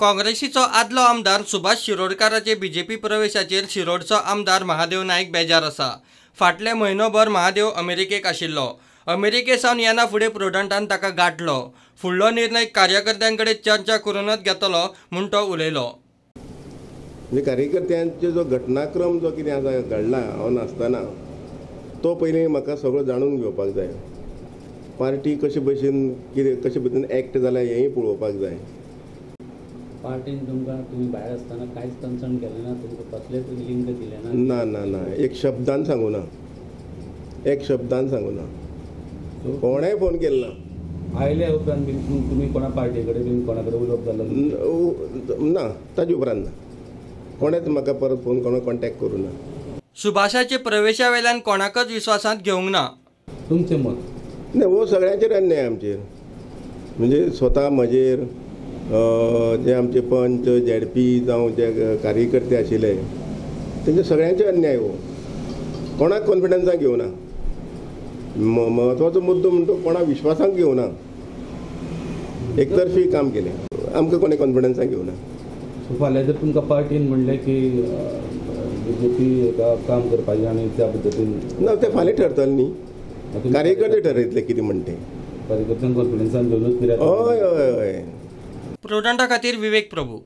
काँग्रेसीचो आदलो आमदार सुभाष शिरोडकाराचे बीजेपी प्रवेशाचेर शिरोडचो आमदार महादेव नाईक बेजार आसा। फाटले म्हयनोभर महादेव अमेरिकेक आशिल्लो। अमेरिकेसावन येना फुडें प्रुडंटान ताका गाठलो। फुडलो निर्णय कार्यकर्त्यांकडेन चर्चा करूनच घेतलो म्हूण तो उलयलो। म्हणजे कार्यकर्त्यांचो जो घटनाक्रम जो कितें आसा घडला हांव नासतना तो पयलीं म्हाका सगळो जाणून घेवपाक जाय। पार्टी कशे भशेन कितें कशे भशेन एक्ट जाल्या हेंय पळोवपाक जाय। पार्टीन तुमकां तुमी भायर आसतना कांयच कन्सर्न केलें ना, तुमकां कसलेच लिंक दिलें ना? ना एक शब्दान सांगू ना, एक शब्दान सांगू ना, कोणेय फोन केलो ना। आयल्या उपरांत बीन तुमी कोणा पार्टी कडेन बीन कोणा कडेन उलोवप जालो ना, ताजे उपरांत ना, कोणेच म्हाका परत फोन कोणा कॉन्टॅक्ट करूं ना। सुभाषाचे प्रवेशा वेल्यान कोणाकच विश्वासांत घेवंक ना। तुमचें मत? नाही, हो सगळ्यांचेर अन्याय आमचेर, म्हणजे स्वता म्हजेर जे आमचे पंच झेडपी जावं जे कार्यकर्ते आशिल्ले तेंचे सगळ्यांचे अन्याय हो, कोणाक कॉन्फिडन्साक घेवना। म्हत्वाचो मुद्दो म्हणटा कोणा विश्वासाक घेवना, एकतर्फी काम केलें, आमकां कोणें कॉन्फिडन्साक घेवना। सो फाल्यां जर तुमकां पार्टीन म्हणलें की बीजेपी काम करपाचें आनी त्या पद्दतीन ना, ते फाल्यां ठरतलें न्ही, कार्यकर्ते ठरयतले कितें म्हणटे। कार्यकर्त्यांक कॉन्फिडन्सान घेवनूच हय हय हय। प्रुडंटा खातीर विवेक प्रभू।